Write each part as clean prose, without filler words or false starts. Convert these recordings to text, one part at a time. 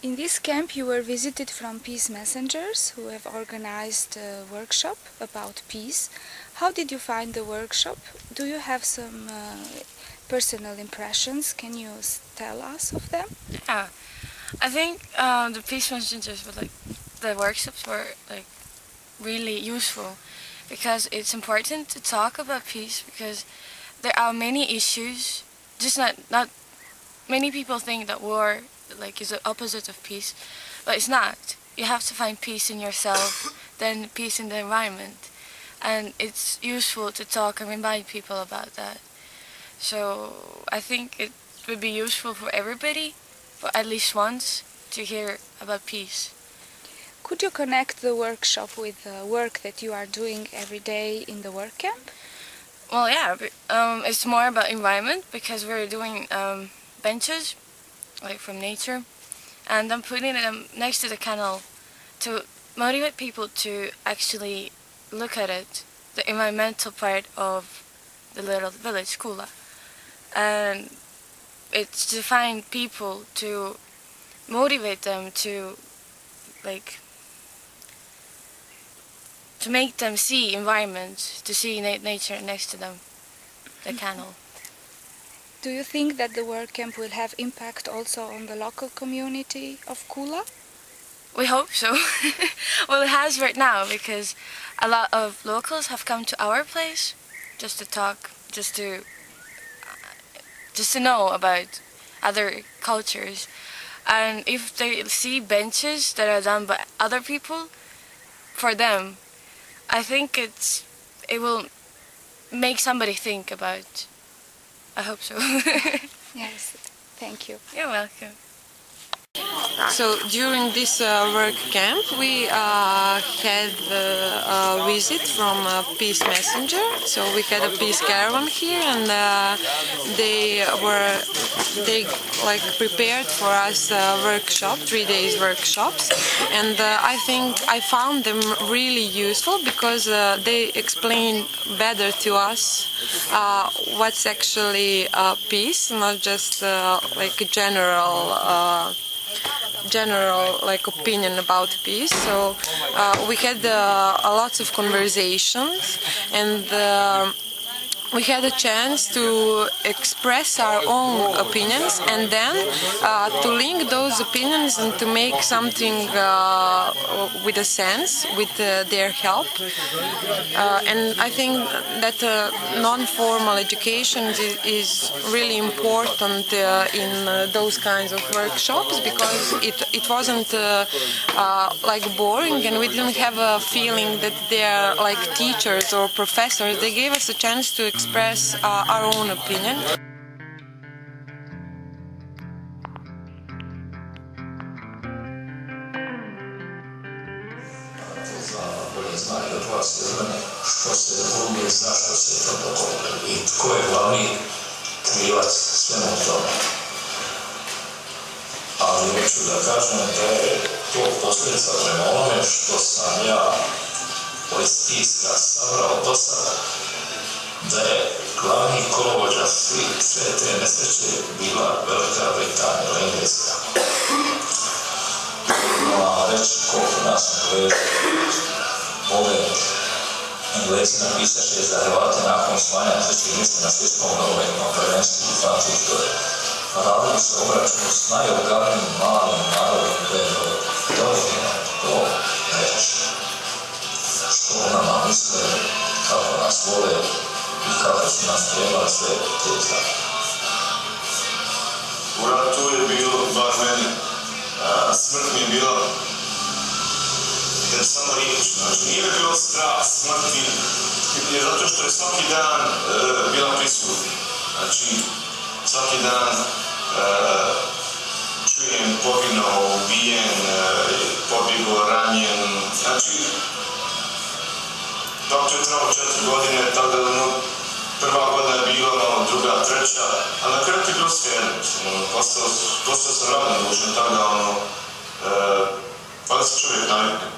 In this camp you were visited from Peace Messengers who have organized a workshop about peace. How did you find the workshop? Do you have some personal impressions? Can you tell us of them? Yeah, I think the Peace Messengers were the workshops were really useful because it's important to talk about peace because there are many issues. Just not many people think that war is the opposite of peace, but it's not. You have to find peace in yourself, then peace in the environment, and it's useful to talk and remind people about that. So I think it would be useful for everybody, for at least once, to hear about peace. Could you connect the workshop with the work that you are doing every day in the work camp? Well, yeah, it's more about environment because we're doing benches, from nature, and I'm putting them next to the canal to motivate people to actually look at it, the environmental part of the little village, Kula. And it's to find people to motivate them to to make them see environment, to see nature next to them, the canal. Do you think that the work camp will have impact also on the local community of Kula? We hope so. Well, it has right now because a lot of locals have come to our place just to talk, just to know about other cultures. And if they see benches that are done by other people, for them, I think it will make somebody think about. I hope so. Yes, thank you. You're welcome. So during this work camp we had a visit from Peace Messenger. So we had a peace caravan here, and they prepared for us a workshop, 3 days workshops, and I think I found them really useful because they explain better to us what's actually peace, not just a general opinion about peace. So we had lots of conversations, and we had a chance to express our own opinions and then to link those opinions and to make something with a sense with their help. And I think that non-formal education is really important in those kinds of workshops because it wasn't boring, and we didn't have a feeling that they're like teachers or professors. They gave us a chance to express our own opinion. Znaju od vas Srbane, što se druge, zašto se to dogodilo i tko je glavni krivac svemu tome. Ali neću da kažem da je to posljedica prema onome što sam ja od spiska sabrao do sada, da je glavni kolovođa sve te nesreće bila Velika Britanija ili Engleska. No, reći koliko nas gleda, ove Englezi napisaše za Hrvate nakon osvajanja trećeg mjesta na svjetskom nogometnom prvenstvu u Francuskoj. Radili se obračunu s najogavnijim malim narodom Beograda. Dovoljno to reći. Što o nama misle, kako nas vole i kako su nas trebali sve te znati. U ratu je bilo, bar meni, smrt mi je bila samo riječ, znači nije bilo strah smrti, jer zato što je svaki dan bila prisutna. Znači, svaki dan čujem poginuo, ubijen, pobjegao, ranjen. Znači, dok je trao 4 godine, tako da prva godina je bila, druga, treća, a na kraju je bilo svejedno. Postao sam ravnodušan, tako da pa da se čovjek navikne.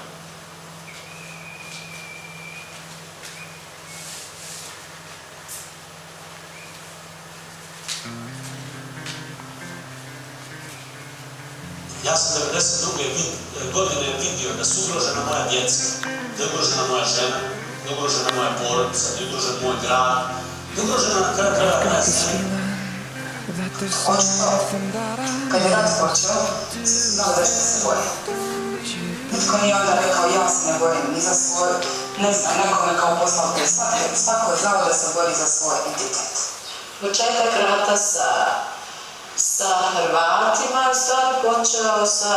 Ja sam 1992. godine vidio da su ugrožena moja djeca, da je ugrožena moja žena, da je ugrožena moja porodica, da je ugrožen moj grad, da je ugrožena na kraju kraja moja zemlja. Očito, kad je rat počeo, znao da ćete se boriti. Nitko nije onda rekao ja se ne borim ni za svoj, ne znam, nekome kao poslao koji svako je znao da se bori za svoj identitet. Početak rata sa Hrvatima je stvari počeo sa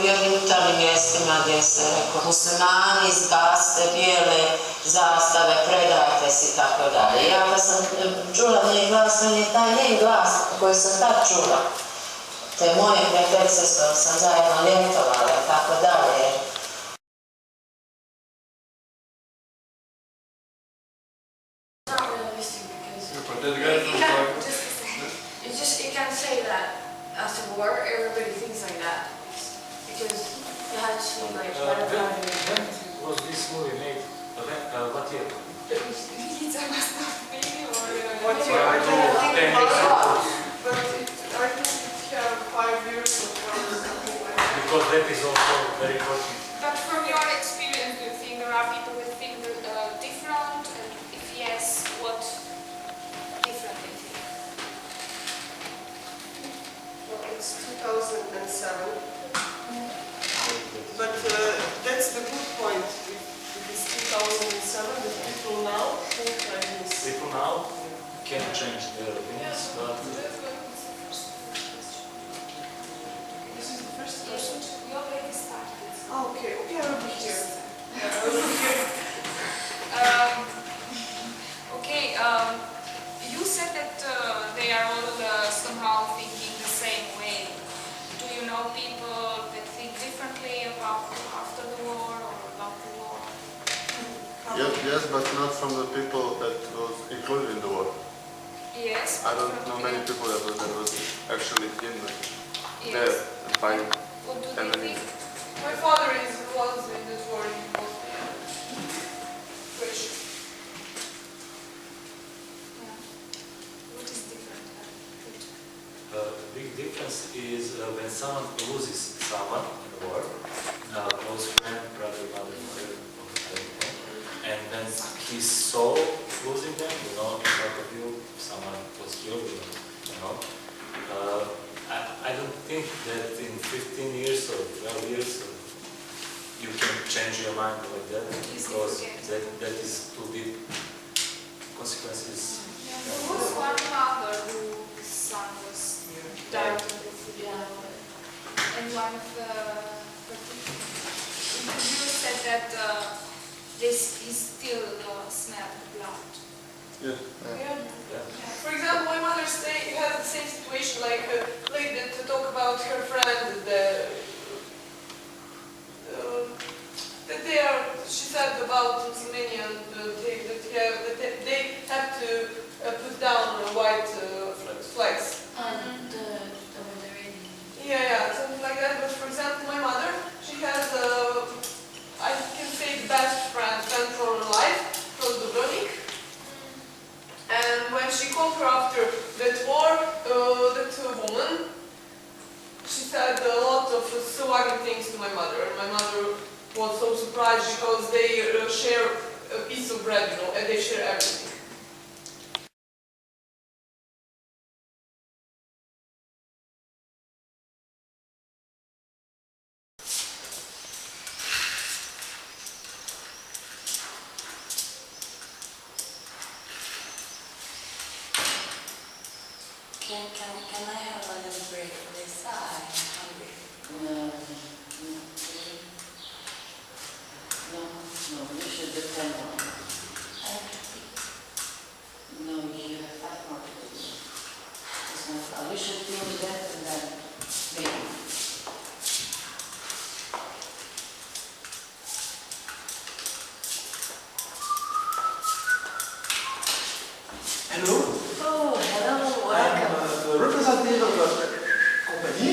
jednim utarnjim mjestima gdje se rekao muslimani zgaste bijele zastave, predajte se i tako dalje. Ja kad sam čula njen glas, meni je taj njen glas koji sam tad čula, te moje prijateljice s kojom sam zajedno ljetovala i tako dalje. You can't say that after war, everybody thinks like that. Because you have to like when was this movie made? What year? What year? I don't think but I think it had 5 years or something like that. Because that is also very important. But from your experience, do you think there are people who think different? And if yes, what different they think? Well, it's 2007. But that's the good point with this 2007, that people now think like this. People now can change their opinions, but This is the first question. We already started. Oh, okay, I will be here. Yeah, I will be here. You said that they are all somehow thinking the same way. Do you know people that think differently about after the war or about the war? Yes, but not from the people that was included in the war. Yes. I don't know many people that was actually in there Yes. fighting. What do they think? My father was in this war in Bosnia. Which What is different? the big difference is when someone loses someone in the war, close friend, brother, mother, and then he saw losing them, in front of you, someone was killed, I don't think that in 15 years or 12 years you can change your mind like that, because that is too deep consequences. There was one mother whose son was died in the football, and one of the interviewers said that he still smelled the blood. Yeah. For example, my mother had the same situation, like that to talk about her friend, that they are, she said about Muslimanian, that they have to put down white flags. Yeah, something like that. But for example, my mother, she has, I can say, the best friend for her life, from Dubrovnik. And when she called her after that war, that woman, she said a lot of so ugly things to my mother. And my mother was so surprised because they share a piece of bread, and they share everything. Can I have a little break, please? I'm hungry. No, you should depend on